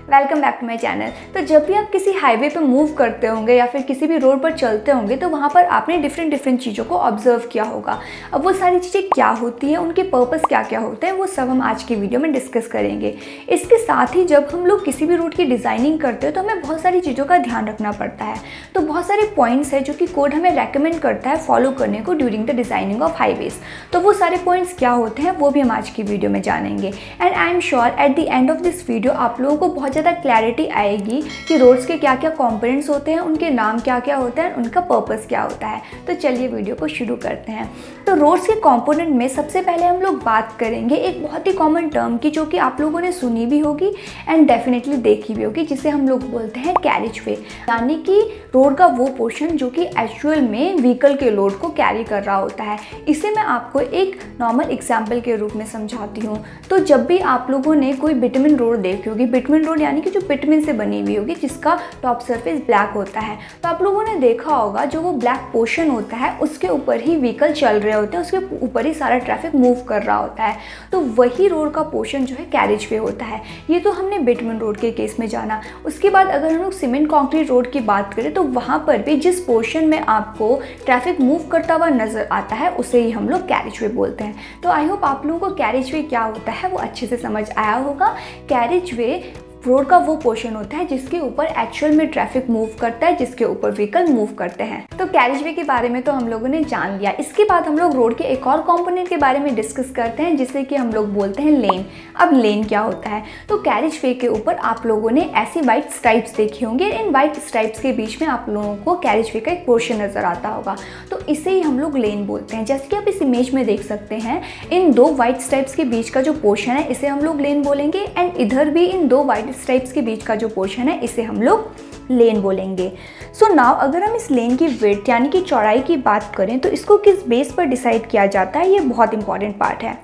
Welcome back to my channel. तो जब भी आप किसी हाईवे पे मूव करते होंगे या फिर किसी भी रोड पर चलते होंगे तो वहाँ पर आपने डिफरेंट चीज़ों को ऑब्जर्व किया होगा। अब वो सारी चीज़ें क्या होती हैं, उनके पर्पस क्या क्या होते हैं, वो सब हम आज की वीडियो में डिस्कस करेंगे। इसके साथ ही जब हम लोग किसी भी रोड की डिज़ाइनिंग करते हैं तो हमें बहुत सारी चीज़ों का ध्यान रखना पड़ता है। तो बहुत सारे पॉइंट्स है जो कि कोड हमें रेकमेंड करता है फॉलो करने को during the designing of highways. तो वो सारे पॉइंट्स क्या होते हैं वो भी हम आज की वीडियो में जानेंगे। And I am sure at the end of this video आप लोगों को बहुत ज़्यादा क्लैरिटी आएगी कि रोड्स के क्या क्या कंपोनेंट्स होते हैं, उनके नाम क्या क्या होते हैं, उनका पर्पस क्या होता है। तो चलिए वीडियो को शुरू करते हैं। तो रोड्स के कंपोनेंट में सबसे पहले हम लोग बात करेंगे एक बहुत ही कॉमन टर्म की जो कि आप लोगों ने सुनी भी होगी एंड डेफिनेटली देखी भी होगी, जिसे हम लोग बोलते हैं कैरेज वे, यानी कि रोड का वो पोर्शन जो कि एक्चुअल में व्हीकल के लोड को कैरी कर रहा होता है। इसे मैं आपको एक नॉर्मल एग्जाम्पल के रूप में समझाती हूँ। तो जब भी आप लोगों ने कोई बिटुमेन रोड देखी होगी, बिटुमेन रोड यानी कि जो बिटुमेन से बनी हुई होगी जिसका टॉप सरफेस ब्लैक होता है, तो आप लोगों ने देखा होगा जो वो ब्लैक पोर्शन होता है उसके ऊपर ही व्हीकल चल रहे होते हैं, उसके ऊपर ही सारा ट्रैफिक मूव कर रहा होता है। तो वही रोड का पोर्शन जो है कैरेज वे होता है। ये तो हमने बिटुमेन रोड के केस में जाना। उसके बाद अगर हम लोग सीमेंट कंक्रीट रोड की बात करें तो वहाँ पर भी जिस पोर्शन में आपको ट्रैफिक मूव करता हुआ नजर आता है उसे ही हम लोग कैरेज वे बोलते हैं। तो आई होप आप लोगों को कैरेज वे क्या होता है वो अच्छे से समझ आया होगा। कैरेज वे रोड का वो पोर्शन होता है जिसके ऊपर एक्चुअल में ट्रैफिक मूव करता है, जिसके ऊपर व्हीकल मूव करते हैं। तो कैरेज वे के बारे में तो हम लोगों ने जान लिया। इसके बाद हम लोग रोड के एक और कंपोनेंट के बारे में डिस्कस करते हैं जिसे कि हम लोग बोलते हैं लेन। अब लेन क्या होता है? तो कैरेज वे के ऊपर आप लोगों ने ऐसी वाइट स्ट्राइप्स देखी होंगी। इन वाइट स्ट्राइप्स के बीच में आप लोगों को कैरेज वे का एक पोर्शन नजर आता होगा, तो इसे ही हम लोग लेन बोलते हैं। जैसे कि आप इस इमेज में देख सकते हैं, इन दो वाइट स्ट्राइप्स के बीच का जो पोर्शन है इसे हम लोग लेन बोलेंगे एंड इधर भी इन दो वाइट स्ट्राइप्स के बीच का जो पोर्शन है इसे हम लोग लेन बोलेंगे। सो नाउ अगर हम इस लेन की विड्थ यानी कि चौड़ाई की बात करें तो इसको किस बेस पर डिसाइड किया जाता है, ये बहुत इंपॉर्टेंट पार्ट है।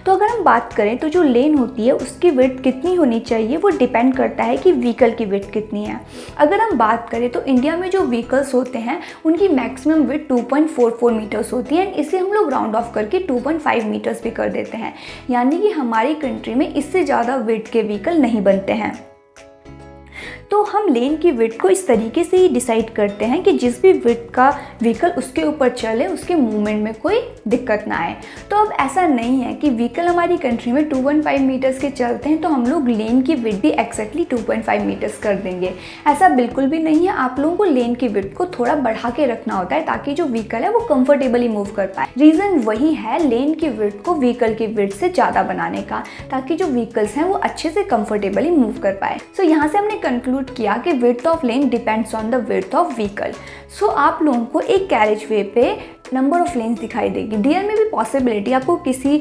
तो अगर हम बात करें तो जो लेन होती है उसकी विड्थ कितनी होनी चाहिए वो डिपेंड करता है कि व्हीकल की विड्थ कितनी है। अगर हम बात करें तो इंडिया में जो व्हीकल्स होते हैं उनकी मैक्सिमम विड्थ 2.44 मीटर्स होती है। इसे हम लोग राउंड ऑफ करके 2.5 मीटर्स भी कर देते हैं, यानी कि हमारी कंट्री में इससे ज़्यादा विड्थ के व्हीकल नहीं बनते हैं। तो हम लेन की विड्थ को इस तरीके से ही डिसाइड करते हैं कि जिस भी विड्थ का व्हीकल उसके ऊपर चले उसके मूवमेंट में कोई दिक्कत ना आए। तो अब ऐसा नहीं है कि व्हीकल हमारी कंट्री में 2.5 मीटर्स के चलते हैं तो हम लोग लेन की विड्थ भी एक्जैक्टली 2.5 मीटर्स कर देंगे। ऐसा बिल्कुल भी नहीं है। आप लोगों को लेन की विड्थ को थोड़ा बढ़ा के रखना होता है ताकि जो व्हीकल है वो कंफर्टेबली मूव कर पाए। रीज़न वही है लेन की विड्थ को व्हीकल की विड्थ से ज़्यादा बनाने का, ताकि जो व्हीकल्स हैं वो अच्छे से कंफर्टेबली मूव कर पाए। सो यहाँ से हमने कंक्लूड किया कि width of lane depends on the width of vehicle. So आप लोगों को एक कैरेज वे पे नंबर ऑफ लेन्स दिखाई देगी। देयर में भी पॉसिबिलिटी आपको किसी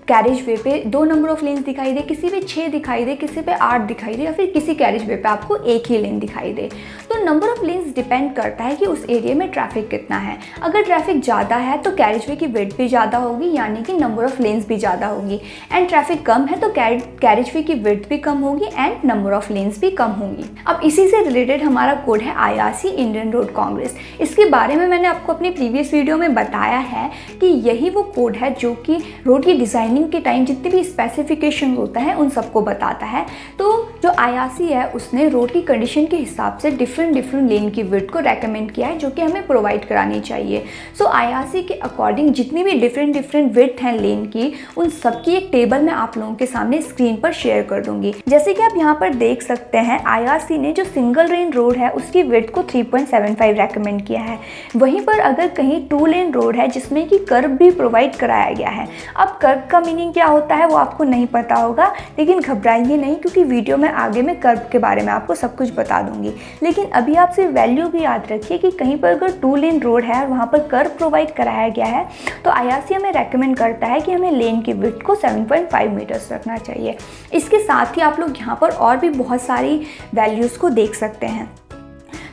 कैरेज वे पे 2 नंबर ऑफ लेन्स दिखाई दे, किसी पे 6 दिखाई दे, किसी पे 8 दिखाई दे, या फिर किसी कैरेज वे पे आपको एक ही लेन दिखाई दे। तो नंबर ऑफ लेन्स डिपेंड करता है कि उस एरिया में ट्रैफिक कितना है। अगर ट्रैफिक ज़्यादा है तो कैरेज वे की विड्थ भी ज़्यादा होगी, यानी कि नंबर ऑफ लेन्स भी ज़्यादा होगी। एंड ट्रैफिक कम है तो कैरेज वे की विड्थ भी कम होगी एंड नंबर ऑफ लेन्स भी कम होंगी। अब इसी से रिलेटेड हमारा कोड है IRC, इंडियन रोड कांग्रेस। इसके बारे में मैंने आपको अपनी प्रीवियस वीडियो में बताया है कि यही वो कोड है जो कि रोड की डिज़ाइनिंग के टाइम जितने भी स्पेसिफिकेशन होता है उन सबको बताता है। तो जो IRC है उसने रोड की कंडीशन के हिसाब से डिफरेंट लेन की विड्थ को रेकमेंड किया है जो कि हमें प्रोवाइड करानी चाहिए। सो IRC के अकॉर्डिंग जितनी भी डिफरेंट विड्थ हैं लेन की, उन सबकी एक टेबल मैं आप लोगों के सामने स्क्रीन पर शेयर कर दूंगी। जैसे कि आप यहाँ पर देख सकते हैं IRC ने जो सिंगल लेन रोड है उसकी विड्थ को 3.75 रेकमेंड किया है। वहीं पर अगर कहीं 2 लेन रोड है जिसमें कि कर्व भी प्रोवाइड कराया गया है। अब कर्व का मीनिंग क्या होता है वो आपको नहीं पता होगा, लेकिन घबराइए नहीं क्योंकि वीडियो में आगे में कर्व के बारे में आपको सब कुछ बता दूंगी। लेकिन अभी आप सिर्फ वैल्यू भी याद रखिए कि कहीं पर अगर 2 लेन रोड है और वहाँ पर कर्व प्रोवाइड कराया गया है तो IRC हमें रेकमेंड करता है कि हमें लेन की विड्थ को 7.5 मीटर्स रखना चाहिए। इसके साथ ही आप लोग यहाँ पर और भी बहुत सारी वैल्यूज़ को देख सकते हैं।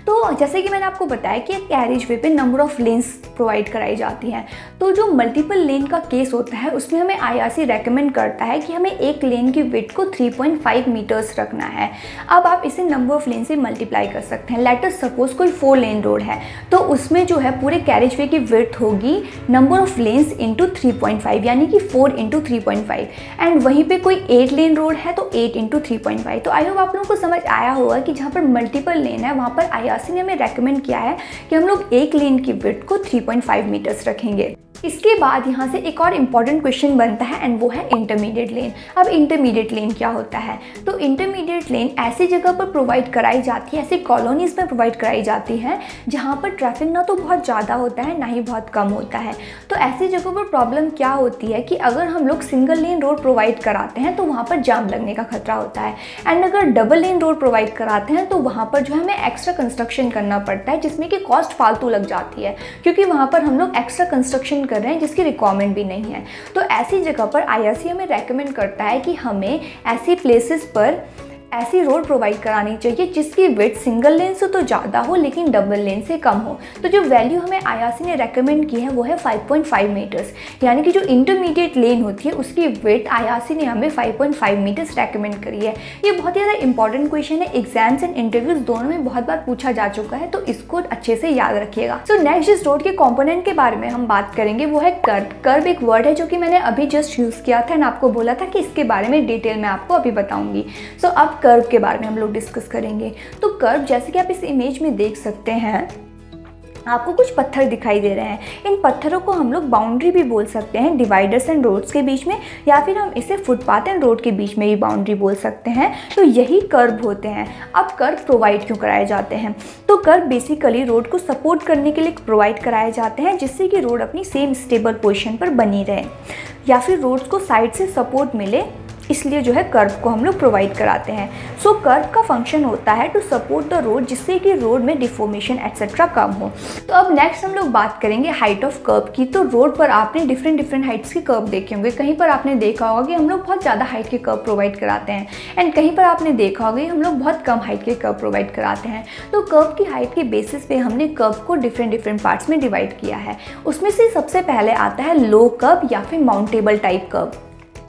तो जैसे कि मैंने आपको बताया कि कैरेज वे पे नंबर ऑफ लेन्स प्रोवाइड कराई जाती हैं। तो जो मल्टीपल लेन का केस होता है उसमें हमें IRC रेकमेंड करता है कि हमें एक लेन की विड्थ को 3.5 मीटर्स रखना है। अब आप इसे नंबर ऑफ लेन से मल्टीप्लाई कर सकते हैं। लेट अस सपोज कोई 4 लेन रोड है तो उसमें जो है पूरे कैरेज वे की विड्थ होगी नंबर ऑफ लेन्स इंटू 3.5 यानी कि 4 इंटू 3.5। एंड वहीं पे कोई 8 लेन रोड है तो 8 इंटू 3.5। तो आई होप आप लोगों को समझ आया होगा कि जहाँ पर मल्टीपल लेन है वहाँ पर IRC ने हमें रेकमेंड किया है कि हम लोग एक लेन की विड्थ को 3.5 मीटर्स रखेंगे। इसके बाद यहाँ से एक और इम्पॉर्टेंट क्वेश्चन बनता है एंड वो है इंटरमीडिएट लेन। अब इंटरमीडिएट लेन क्या होता है? तो इंटरमीडिएट लेन ऐसी जगह पर प्रोवाइड कराई जाती है, ऐसी कॉलोनीज़ में प्रोवाइड कराई जाती है जहाँ पर ट्रैफिक ना तो बहुत ज़्यादा होता है ना ही बहुत कम होता है। तो ऐसी जगहों पर प्रॉब्लम क्या होती है कि अगर हम लोग सिंगल लेन रोड प्रोवाइड कराते हैं तो वहाँ पर जाम लगने का खतरा होता है। एंड अगर डबल लेन रोड प्रोवाइड कराते हैं तो वहाँ पर जो है हमें एक्स्ट्रा कंस्ट्रक्शन करना पड़ता है जिसमें कि कॉस्ट फालतू लग जाती है, क्योंकि वहाँ पर हम लोग एक्स्ट्रा कंस्ट्रक्शन कर रहे हैं जिसकी रिक्वायरमेंट भी नहीं है। तो ऐसी जगह पर IRC हमें रेकमेंड करता है कि हमें ऐसी प्लेसेस पर ऐसी रोड प्रोवाइड करानी चाहिए जिसकी विड्थ सिंगल लेन से तो ज़्यादा हो लेकिन डबल लेन से कम हो। तो जो वैल्यू हमें IRC ने रेकमेंड की है वो है 5.5 मीटर्स, यानी कि जो इंटरमीडिएट लेन होती है उसकी विड्थ IRC ने हमें 5.5 मीटर्स रेकमेंड करी है। ये बहुत ही ज़्यादा इंपॉर्टेंट क्वेश्चन है, एग्जाम्स एंड इंटरव्यूज दोनों में बहुत बार पूछा जा चुका है, तो इसको अच्छे से याद रखिएगा। सो नेक्स्ट जिस रोड के कॉम्पोनेंट के बारे में हम बात करेंगे वो है कर्व। कर्व एक वर्ड है जो कि मैंने अभी जस्ट यूज़ किया था एंड आपको बोला था कि इसके बारे में डिटेल में आपको अभी बताऊंगी। सो अब कर्व के बारे में हम लोग डिस्कस करेंगे। तो कर्व जैसे कि आप इस इमेज में देख सकते हैं, आपको कुछ पत्थर दिखाई दे रहे हैं। इन पत्थरों को हम लोग बाउंड्री भी बोल सकते हैं, डिवाइडर्स एंड रोड्स के बीच में, या फिर हम इसे फुटपाथ एंड रोड के बीच में भी बाउंड्री बोल सकते हैं। तो यही कर्व होते हैं। अब कर्व प्रोवाइड क्यों कराए जाते हैं? तो कर्व बेसिकली रोड को सपोर्ट करने के लिए प्रोवाइड कराए जाते हैं जिससे कि रोड अपनी सेम स्टेबल पोजिशन पर बनी रहे, या फिर रोड्स को साइड से सपोर्ट मिले, इसलिए जो है कर्व को हम लोग प्रोवाइड कराते हैं। सो कर्व का फंक्शन होता है टू सपोर्ट द रोड जिससे कि रोड में डिफॉर्मेशन एक्सेट्रा कम हो। तो अब नेक्स्ट हम लोग बात करेंगे हाइट ऑफ कर्व की। तो रोड पर आपने डिफरेंट हाइट्स के कर्व देखे होंगे। कहीं पर आपने देखा होगा कि हम लोग बहुत ज़्यादा हाइट के कर्व प्रोवाइड कराते हैं एंड कहीं पर आपने देखा होगा कि हम लोग बहुत कम हाइट के कर्व प्रोवाइड कराते हैं। तो कर्व की हाइट के बेसिस पे हमने कर्व को डिफरेंट पार्ट्स में डिवाइड किया है। उसमें से सबसे पहले आता है लो कर्व या फिर माउंटेबल टाइप कर्व।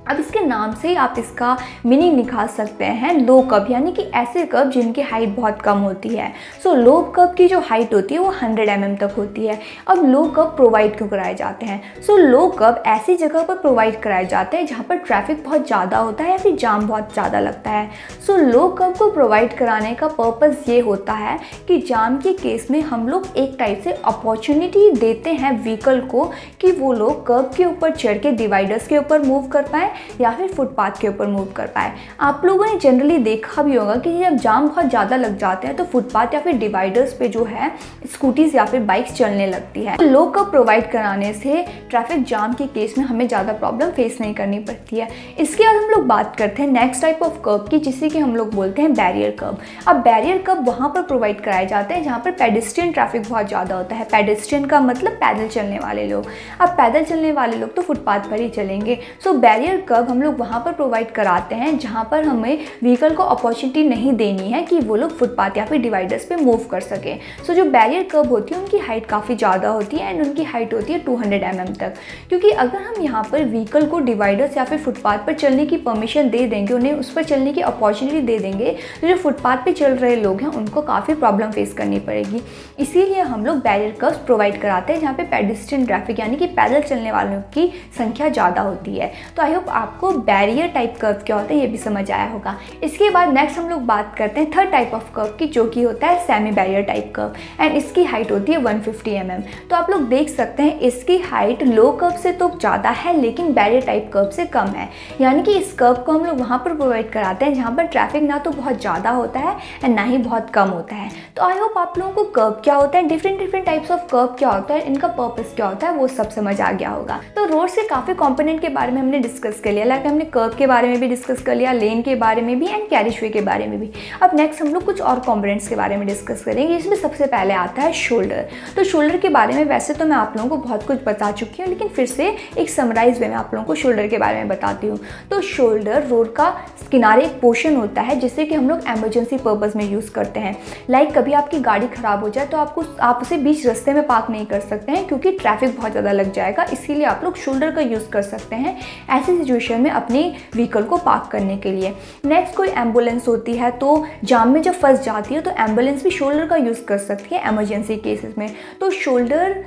अब इसके नाम से ही आप इसका मीनिंग निकाल सकते हैं, लो कर्व यानी कि ऐसे कर्व जिनकी हाइट बहुत कम होती है। सो लो कर्व की जो हाइट होती है वो 100 mm तक होती है। अब लो कर्व प्रोवाइड क्यों कराए जाते हैं? सो लो कर्व ऐसी जगह पर प्रोवाइड कराए जाते हैं जहाँ पर ट्रैफिक बहुत ज़्यादा होता है या फिर जाम बहुत ज़्यादा लगता है। सो लो कर्व को प्रोवाइड कराने का पर्पज़ ये होता है कि जाम के केस में हम लोग एक टाइप से अपॉर्चुनिटी देते हैं व्हीकल को कि वो लोग कर्व के ऊपर चढ़ के डिवाइडर्स के ऊपर मूव कर पाए या फिर फुटपाथ के ऊपर मूव कर पाए। आप लोगों ने जनरली देखा भी होगा कि जब जाम बहुत ज़्यादा लग जाते हैं तो फुटपाथ या फिर डिवाइडर्स पे जो है स्कूटीज या फिर बाइक्स चलने लगती है। लो कर्व प्रोवाइड कराने से ट्रैफिक जाम के केस में हमें ज़्यादा प्रॉब्लम फेस नहीं करनी पड़ती है। इसके बाद हम लोग बात करते हैं नेक्स्ट टाइप ऑफ कर्व की, जिसे कि हम लोग बोलते हैं बैरियर कर्व। अब बैरियर कर्व वहाँ पर प्रोवाइड कराए जाते हैं जहाँ पर पेडेस्ट्रियन ट्रैफिक बहुत ज़्यादा होता है। पेडेस्ट्रियन का मतलब पैदल चलने वाले लोग। अब पैदल चलने वाले लोग तो फुटपाथ पर ही चलेंगे। सो बैरियर कर्व हम लोग वहाँ पर प्रोवाइड कराते हैं जहाँ पर हमें व्हीकल को अपॉर्चुनिटी नहीं देनी है कि वो लोग फुटपाथ या फिर डिवाइडर्स पे मूव कर सके। सो जो बैरियर कर्व होती है उनकी हाइट काफ़ी ज़्यादा होती है एंड उनकी हाइट होती है 200 mm तक, क्योंकि अगर हम यहाँ पर व्हीकल को डिवाइडर्स या फिर फुटपाथ पर चलने की परमिशन दे देंगे, उन्हें उस पर चलने की अपॉर्चुनिटी दे देंगे, तो जो फुटपाथ पर चल रहे लोग हैं उनको काफ़ी प्रॉब्लम फेस करनी पड़ेगी। इसीलिए हम लोग बैरियर कर्व्स प्रोवाइड कराते हैं जहाँ पे पेडेस्ट्रियन ट्रैफिक यानी कि पैदल चलने वालों की संख्या ज़्यादा होती है। तो आई होप आपको बैरियर टाइप कर्व क्या होता है ये भी समझ आया होगा। इसके बाद नेक्स्ट हम लोग बात करते हैं थर्ड टाइप ऑफ कर्व की, जो कि होता है semi barrier type curve and इसकी हाइट होती है 150 mm। तो आप लोग देख सकते हैं इसकी हाइट लो कर्व से तो ज़्यादा है लेकिन बैरियर टाइप कर्व से कम है, यानी कि इस कर्व को हम लोग वहाँ पर प्रोवाइड कराते हैं जहाँ पर ट्रैफिक ना तो बहुत ज़्यादा होता है एंड ना ही बहुत कम होता है। तो आई होप आप लोगों को कर्व क्या होता है, डिफरेंट टाइप्स ऑफ कर्व क्या होता है, इनका पर्पस क्या होता है वो सब समझ आ गया होगा। तो रोड से काफ़ी कॉम्पोनेंट के बारे में हमने डिस्कस कर लिया, लाइक हमने कर्व के बारे में भी डिस्कस कर लिया, लेन के बारे में भी एंड कैरिज वे के बारे में भी। अब नेक्स्ट हम लोग कुछ और कंपोनेंट्स के बारे में डिस्कस करेंगे। इसमें सबसे पहले आता है शोल्डर। तो शोल्डर के बारे में वैसे तो मैं आप लोगों को बहुत कुछ बता चुकी हूँ, लेकिन फिर से एक समराइज वे में आप लोगों को शोल्डर के बारे में बताती हूँ। तो शोल्डर रोड का किनारे एक पोर्शन होता है जिससे कि हम लोग एमरजेंसी पर्पस में यूज़ करते हैं। लाइक कभी आपकी गाड़ी ख़राब हो जाए तो आप उसे बीच रास्ते में पार्क नहीं कर सकते हैं क्योंकि ट्रैफिक बहुत ज़्यादा लग जाएगा, इसीलिए आप लोग शोल्डर का यूज़ कर सकते हैं ऐसी सिचुएशन में अपनी व्हीकल को पार्क करने के लिए। नेक्स्ट कोई एम्बुलेंस होती है तो जाम में जब फंस जाती है तो एम्बुलेंस भी शोल्डर का यूज़ कर सकती है एमरजेंसी केसेस में। तो शोल्डर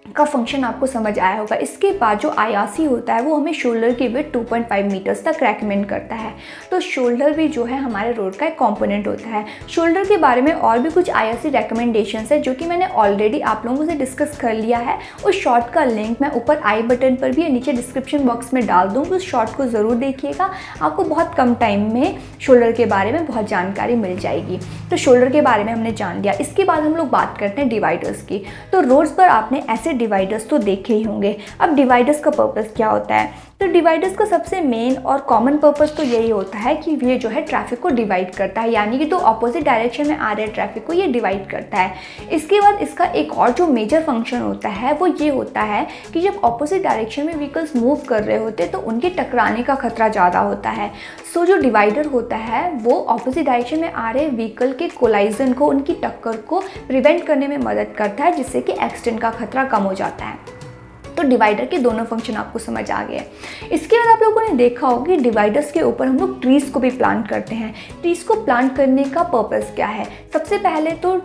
का फंक्शन आपको समझ आया होगा। इसके बाद जो IRC होता है वो हमें शोल्डर की विड्थ 2.5 मीटर्स तक रेकमेंड करता है। तो शोल्डर भी जो है हमारे रोड का एक कंपोनेंट होता है। शोल्डर के बारे में और भी कुछ IRC रिकमेंडेशंस है जो कि मैंने ऑलरेडी आप लोगों से डिस्कस कर लिया है। उस शॉर्ट का लिंक मैं ऊपर आई बटन पर भी या नीचे डिस्क्रिप्शन बॉक्स में डाल दूँगी, उस शॉर्ट को ज़रूर देखिएगा, आपको बहुत कम टाइम में शोल्डर के बारे में बहुत जानकारी मिल जाएगी। तो शोल्डर के बारे में हमने जान लिया। इसके बाद हम लोग बात करते हैं डिवाइडर्स की। तो रोड्स पर आपने ऐसे डिवाइडर्स तो देखे ही होंगे। अब डिवाइडर्स का पर्पस क्या होता है? तो डिवाइडर्स का सबसे मेन और कॉमन पर्पस तो यही होता है कि ये जो है ट्रैफिक को डिवाइड करता है, यानी कि तो अपोजिट डायरेक्शन में आ रहे ट्रैफिक को ये डिवाइड करता है। इसके बाद इसका एक और जो मेजर फंक्शन होता है वो ये होता है कि जब अपोजिट डायरेक्शन में व्हीकल्स मूव कर रहे होते हैं तो उनके टकराने का खतरा ज़्यादा होता है। सो जो डिवाइडर होता है वो अपोजिट डायरेक्शन में आ रहे व्हीकल के कोलाइजन को, उनकी टक्कर को प्रिवेंट करने में मदद करता है, जिससे कि एक्सीडेंट का खतरा कम हो जाता है। तो डिवाइडर के दोनों फंक्शन आपको समझ आ गए। इसके बाद आप लोगों ने देखा होगा कि डिवाइडर्स के ऊपर हम लोग ट्रीज़ को भी प्लांट करते हैं। ट्रीज़ को प्लांट करने का पर्पस क्या है? सबसे पहले तो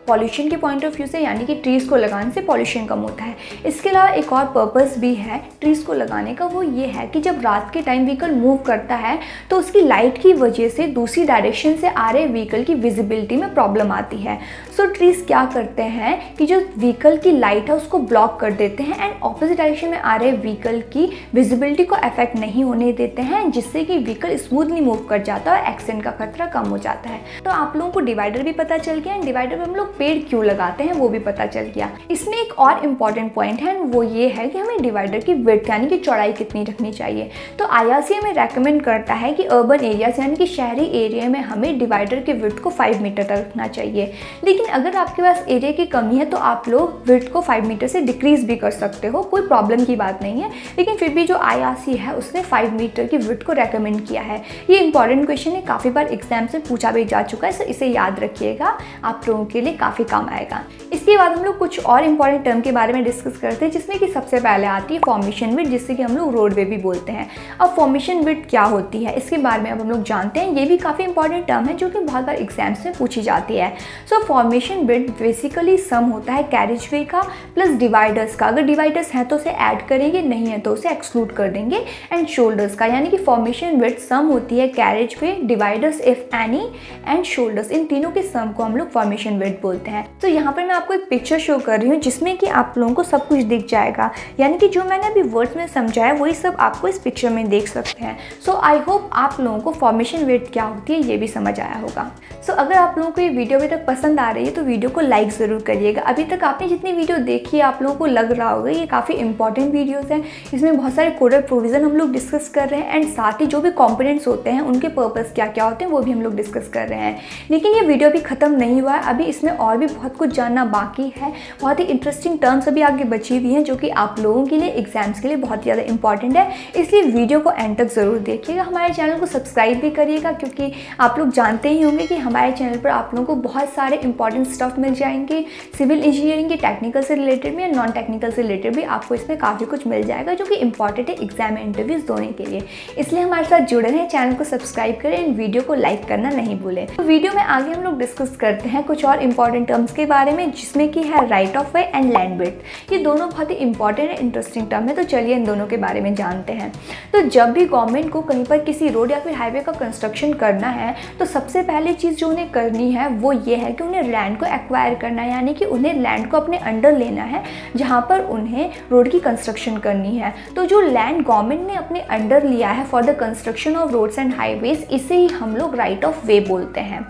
पॉल्यूशन के पॉइंट ऑफ व्यू से, यानी कि ट्रीज़ को लगाने से पॉल्यूशन कम होता है। इसके अलावा एक और पर्पस भी है ट्रीज़ को लगाने का, वो ये है कि जब रात के टाइम व्हीकल मूव करता है तो उसकी लाइट की वजह से दूसरी डायरेक्शन से आ रहे व्हीकल की विजिबिलिटी में प्रॉब्लम आती है। सो ट्रीज़ क्या करते हैं कि जो व्हीकल की लाइट है उसको ब्लॉक कर देते हैं एंड ऑपोजिट डायरेक्शन में आ रहे व्हीकल की विजिबिलिटी को अफेक्ट नहीं होने देते हैं, जिससे कि व्हीकल स्मूथली मूव कर जाता है और एक्सीडेंट का खतरा कम हो जाता है। तो आप लोगों को डिवाइडर भी पता चल गया एंड डिवाइडर पर हम लोग पेड़ क्यों लगाते हैं वो भी पता चल गया। इसमें एक और इम्पॉर्टेंट पॉइंट है, वो ये है कि हमें डिवाइडर की विड्थ यानी कि चौड़ाई कितनी रखनी चाहिए। तो IRC हमें रेकमेंड करता है कि अर्बन एरियाज यानी कि शहरी एरिया में हमें डिवाइडर की विड्थ को 5 मीटर तक रखना चाहिए। लेकिन अगर आपके पास एरिया की कमी है तो आप लोग विड्थ को 5 मीटर से डिक्रीज भी कर सकते हो, कोई प्रॉब्लम की बात नहीं है। लेकिन फिर भी जो IRC है उसने 5 मीटर की विड्थ को रेकमेंड किया है। ये इंपॉर्टेंट क्वेश्चन है, काफ़ी बार एग्जाम से पूछा भी जा चुका है, तो इसे याद रखिएगा, आप लोगों के लिए काफ़ी काम आएगा। इसके बाद हम लोग कुछ और इंपॉर्टेंट टर्म के बारे में डिस्कस करते हैं, जिसमें कि सबसे पहले आती है फॉर्मेशन विड्थ, जिससे कि हम लोग रोडवे भी बोलते हैं। अब फॉर्मेशन विड्थ क्या होती है इसके बारे में अब हम लोग जानते हैं। ये भी काफ़ी इंपॉर्टेंट टर्म है जो कि बहुत बार एग्जाम्स में पूछी जाती है। सो फॉर्मेशन विड्थ बेसिकली सम होता है कैरिज वे का प्लस डिवाइडर्स का। अगर डिवाइडर्स हैं तो उसे ऐड करेंगे, नहीं है तो उसे एक्सक्लूड कर देंगे, एंड शोल्डर्स का, यानी कि फॉर्मेशन विड्थ सम होती है carriage way, dividers if any and shoulders, इन तीनों के सम को हम लोग फॉर्मेशन विड्थ बोलते हैं। तो यहाँ पर मैं आपको एक पिक्चर शो कर रही हूँ जिसमें कि आप लोगों को सब कुछ दिख जाएगा, यानी कि जो मैंने अभी वर्ड्स में समझाया वही सब आपको इस पिक्चर में देख सकते हैं। सो आई होप आप लोगों को फॉर्मेशन विड्थ क्या होती है ये भी समझ आया होगा। सो अगर आप लोगों को ये वीडियो अभी तक पसंद आ रही है तो वीडियो को लाइक ज़रूर करिएगा। अभी तक आपने जितनी वीडियो देखी है आप लोगों को लग रहा होगा ये काफ़ी इंपॉर्टेंट वीडियोज़ हैं, इसमें बहुत सारे कोडर प्रोविज़न हम लोग डिस्कस कर रहे हैं एंड साथ ही जो भी कॉम्पोनेंट्स होते हैं उनके पर्पस क्या क्या होते हैं वो भी हम लोग डिस्कस कर रहे हैं। लेकिन ये वीडियो अभी ख़त्म नहीं हुआ है, अभी इसमें और भी बहुत कुछ जानना बाकी है। बहुत ही इंटरेस्टिंग टर्म्स अभी आगे बची हुई हैं जो कि आप लोगों के लिए एग्जाम्स के लिए बहुत ज़्यादा इंपॉर्टेंट है, इसलिए वीडियो को एंड तक ज़रूर देखिएगा। हमारे चैनल को सब्सक्राइब भी करिएगा क्योंकि आप लोग जानते ही होंगे कि हमारे चैनल पर आप लोगों को बहुत सारे इंपॉर्टेंट स्टफ मिल जाएंगे, सिविल इंजीनियरिंग के टेक्निकल से रिलेटेड भी या नॉन टेक्निकल से रिलेटेड भी आपको इसमें काफ़ी कुछ मिल जाएगा जो कि इंपॉर्टेंट है एग्जाम इंटरव्यूज दोनों के लिए। इसलिए हमारे साथ जुड़े रहें, चैनल को सब्सक्राइब करें एंड वीडियो को लाइक करना नहीं भूलें। तो वीडियो में आगे हम लोग डिस्कस करते हैं कुछ और इंपॉर्टेंट टर्म्स के बारे में, जिसमें कि है right of way and land width. ये दोनों बहुत ही इंपॉर्टेंट एंड इंटरेस्टिंग टर्म है, तो चलिए इन दोनों के बारे में जानते हैं। तो जब भी गवर्नमेंट को कहीं पर किसी रोड या फिर हाईवे का कंस्ट्रक्शन करना है तो सबसे पहले चीज़ जो उन्हें करनी है वो ये है कि उन्हें लैंड को एक्वायर करना है, यानी कि उन्हें लैंड को अपने अंडर लेना है जहाँ पर उन्हें रोड की कंस्ट्रक्शन करनी है। तो जो लैंड गवर्नमेंट ने अपने अंडर लिया है for the construction of roads and highways, इसे ही हम लोग राइट ऑफ वे बोलते हैं।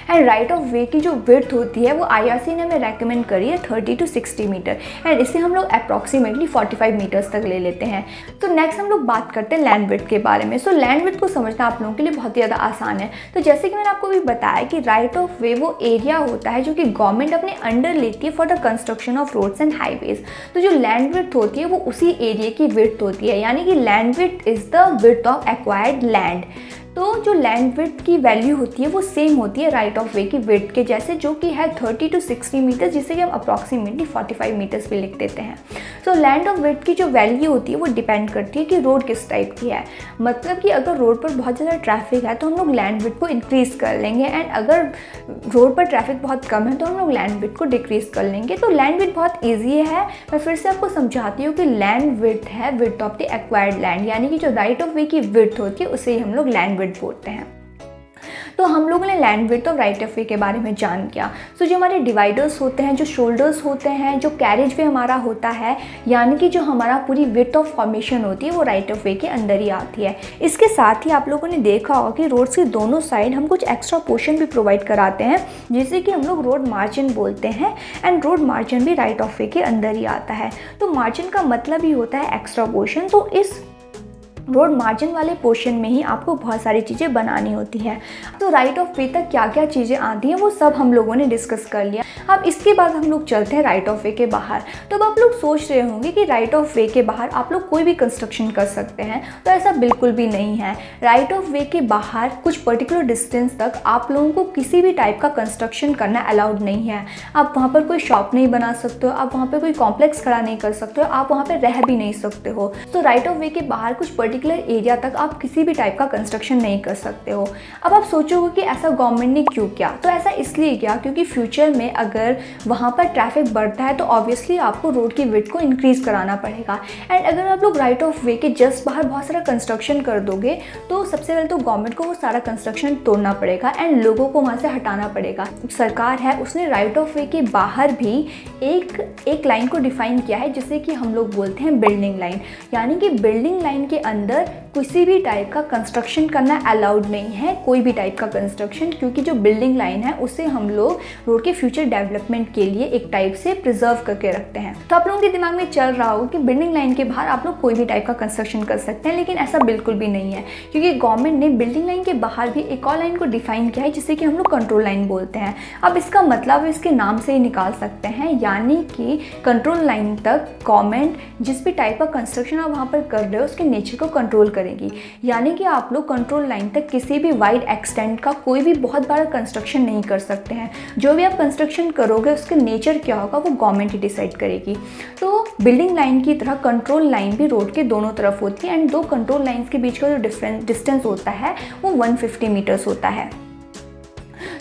एंड राइट ऑफ वे की जो विड्थ होती है वो IRC ने हमें रेकमेंड करी है 30 to 60 मीटर, एंड इसे हम लोग अप्रॉक्सीमेटली 45 मीटर्स तक ले लेते हैं। तो नेक्स्ट हम लोग बात करते हैं लैंड विड्थ के बारे में। सो लैंड विड्थ को समझना आप लोगों के लिए बहुत ही ज़्यादा आसान है। तो जैसे कि मैंने आपको भी बताया कि राइट ऑफ वे वो एरिया होता है जो कि गवर्नमेंट अपने अंडर लेती है for the construction of roads and highways. तो जो लैंड विड्थ होती है वो उसी एरिया की विड्थ होती है, यानी कि land width is the width of acquired land. तो जो लैंड विड्थ की वैल्यू होती है वो सेम होती है राइट ऑफ वे की विड्थ के जैसे, जो कि है 30 to 60 मीटर, जिसे कि हम अप्रॉक्सीमेटली 45 मीटर्स पे लिख देते हैं। सो लैंड ऑफ विड्थ की जो वैल्यू होती है वो डिपेंड करती है कि रोड किस टाइप की है। मतलब कि अगर रोड पर बहुत ज़्यादा ट्रैफिक है तो हम लोग लैंड विड्थ को इंक्रीज़ कर लेंगे, एंड अगर रोड पर ट्रैफिक बहुत कम है तो हम लोग लैंड विड्थ को डिक्रीज़ कर लेंगे। तो लैंड विड्थ बहुत ईजी है। मैं फिर से आपको समझाती हूँ कि लैंड विड्थ है width of the acquired land, यानी कि जो राइट ऑफ वे की विड्थ होती है उसे ही हम लोग लैंड विड्थ बोलते हैं। तो हम लोगों ने लैंड विड्थ और राइट ऑफ वे के बारे में जान किया। सो जो हमारे डिवाइडर्स होते हैं, जो शोल्डर्स होते हैं, जो कैरेज वे हमारा होता है, यानी कि जो हमारा पूरी विड्थ ऑफ फॉर्मेशन होती है वो राइट ऑफ वे के अंदर ही आती है। इसके साथ ही आप लोगों ने देखा होगा कि रोड्स के दोनों साइड हम कुछ एक्स्ट्रा पोर्शन भी प्रोवाइड कराते हैं, जिसे कि हम लोग रोड मार्जिन बोलते हैं, एंड रोड मार्जिन भी राइट ऑफ वे के अंदर ही आता है। तो मार्जिन का मतलब ही होता है एक्स्ट्रा पोर्शन। तो इस रोड मार्जिन वाले पोर्शन में ही आपको बहुत सारी चीज़ें बनानी होती है। तो राइट ऑफ वे तक क्या क्या चीज़ें आती हैं वो सब हम लोगों ने डिस्कस कर लिया। अब इसके बाद हम लोग चलते हैं राइट ऑफ वे के बाहर। तो अब आप लोग सोच रहे होंगे कि राइट ऑफ वे के बाहर आप लोग कोई भी कंस्ट्रक्शन कर सकते हैं, तो ऐसा बिल्कुल भी नहीं है। राइट ऑफ वे के बाहर कुछ पर्टिकुलर डिस्टेंस तक आप लोगों को किसी भी टाइप का कंस्ट्रक्शन करना अलाउड नहीं है। आप वहाँ पर कोई शॉप नहीं बना सकते हो, आप वहाँ पर कोई कॉम्प्लेक्स खड़ा नहीं कर सकते हो, आप वहाँ पर रह भी नहीं सकते हो। तो राइट ऑफ वे के बाहर कुछ पर्टिकुलर एरिया तक आप किसी भी टाइप का कंस्ट्रक्शन नहीं कर सकते हो। अब आप सोचोगे कि ऐसा गवर्नमेंट ने क्यों किया? तो ऐसा इसलिए किया क्योंकि फ्यूचर में अगर वहाँ पर ट्रैफिक बढ़ता है तो ऑब्वियसली आपको रोड की विड्थ को इंक्रीज़ कराना पड़ेगा। एंड अगर आप लोग राइट ऑफ वे के जस्ट बाहर बहुत सारा कंस्ट्रक्शन कर दोगे तो सबसे पहले तो गवर्नमेंट को वो सारा कंस्ट्रक्शन तोड़ना पड़ेगा एंड लोगों को वहाँ से हटाना पड़ेगा। सरकार है उसने राइट ऑफ वे के बाहर भी एक लाइन को डिफाइन किया है जिसे कि हम लोग बोलते हैं बिल्डिंग लाइन, यानी कि बिल्डिंग लाइन के अंदर किसी भी टाइप का कंस्ट्रक्शन करना अलाउड नहीं है, कोई भी टाइप का कंस्ट्रक्शन, क्योंकि जो बिल्डिंग लाइन है उसे हम लोग रोड के फ्यूचर डेवलपमेंट के लिए एक टाइप से प्रिजर्व करके रखते हैं। तो आप लोगों के दिमाग में चल रहा होगा कि बिल्डिंग लाइन के बाहर आप लोग कोई भी टाइप का कंस्ट्रक्शन कर सकते हैं, लेकिन ऐसा बिल्कुल भी नहीं है, क्योंकि गवर्नमेंट ने बिल्डिंग लाइन के बाहर भी एक और लाइन को डिफाइन किया है जिसे कि हम लोग कंट्रोल लाइन बोलते हैं। अब इसका मतलब इसके नाम से ही निकाल सकते हैं, यानी कि कंट्रोल लाइन तक गवर्नमेंट जिस भी टाइप का कंस्ट्रक्शन आप वहाँ पर कर रहे हो उसके नेचर को कंट्रोल करेगी। यानी कि आप लोग कंट्रोल लाइन तक किसी भी वाइड एक्सटेंट का कोई भी बहुत बड़ा कंस्ट्रक्शन नहीं कर सकते हैं। जो भी आप कंस्ट्रक्शन करोगे उसके नेचर क्या होगा वो गवर्नमेंट ही डिसाइड करेगी। तो बिल्डिंग लाइन की तरह कंट्रोल लाइन भी रोड के दोनों तरफ होती है, एंड दो कंट्रोल लाइन्स के बीच का जो डिस्टेंस होता है वो 150 मीटर्स होता है।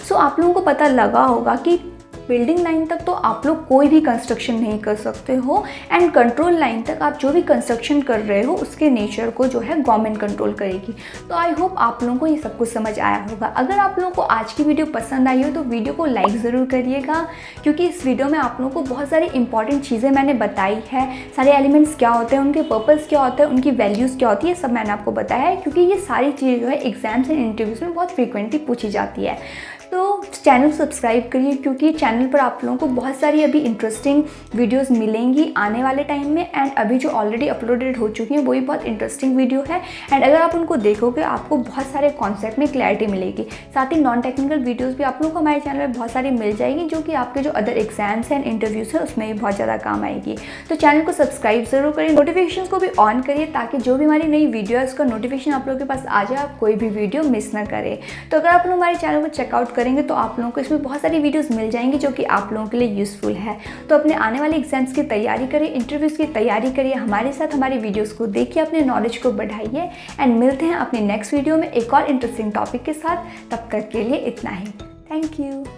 सो आप लोगों को पता लगा होगा कि बिल्डिंग लाइन तक तो आप लोग कोई भी कंस्ट्रक्शन नहीं कर सकते हो, एंड कंट्रोल लाइन तक आप जो भी कंस्ट्रक्शन कर रहे हो उसके नेचर को जो है गवर्नमेंट कंट्रोल करेगी। तो आई होप आप लोगों को ये सब कुछ समझ आया होगा। अगर आप लोगों को आज की वीडियो पसंद आई हो तो वीडियो को लाइक ज़रूर करिएगा, क्योंकि इस वीडियो में आप लोगों को बहुत सारी इंपॉर्टेंट चीज़ें मैंने बताई है। सारे एलिमेंट्स क्या होते हैं, उनके पर्पज़ क्या होते हैं, उनकी वैल्यूज़ क्या होती है, सब मैंने आपको बताया है, क्योंकि ये सारी चीज़ें जो है एग्जाम्स एंड इंटरव्यूज़ में बहुत फ्रिक्वेंटली पूछी जाती है। तो चैनल सब्सक्राइब करिए, क्योंकि चैनल पर आप लोगों को बहुत सारी अभी इंटरेस्टिंग वीडियोस मिलेंगी आने वाले टाइम में, एंड अभी जो ऑलरेडी अपलोडेड हो चुकी हैं वही बहुत इंटरेस्टिंग वीडियो है, एंड अगर आप उनको देखोगे आपको बहुत सारे कॉन्सेप्ट में क्लैरिटी मिलेगी। साथ ही नॉन टेक्निकल वीडियोज़ भी आप लोगों को हमारे चैनल में बहुत सारी मिल जाएगी, जो कि आपके जो अदर एग्जाम्स एंड इंटरव्यूज़ है उसमें भी बहुत ज़्यादा काम आएगी। तो चैनल को सब्सक्राइब ज़रूर करिए, नोटिफिकेशन को भी ऑन करिए, ताकि जो भी हमारी नई वीडियो है उसका नोटिफिकेशन आप लोगों के पास आ जाए, आप कोई भी वीडियो मिस ना करें। तो अगर आप लोग हमारे चैनल को चेकआउट करेंगे तो आप लोगों को इसमें बहुत सारी वीडियोस मिल जाएंगी जो कि आप लोगों के लिए यूज़फुल है। तो अपने आने वाले एग्जाम्स की तैयारी करिए, इंटरव्यूज़ की तैयारी करिए, हमारे साथ हमारी वीडियोस को देखिए, अपने नॉलेज को बढ़ाइए, एंड मिलते हैं अपने नेक्स्ट वीडियो में एक और इंटरेस्टिंग टॉपिक के साथ। तब तक के लिए इतना ही। Thank you.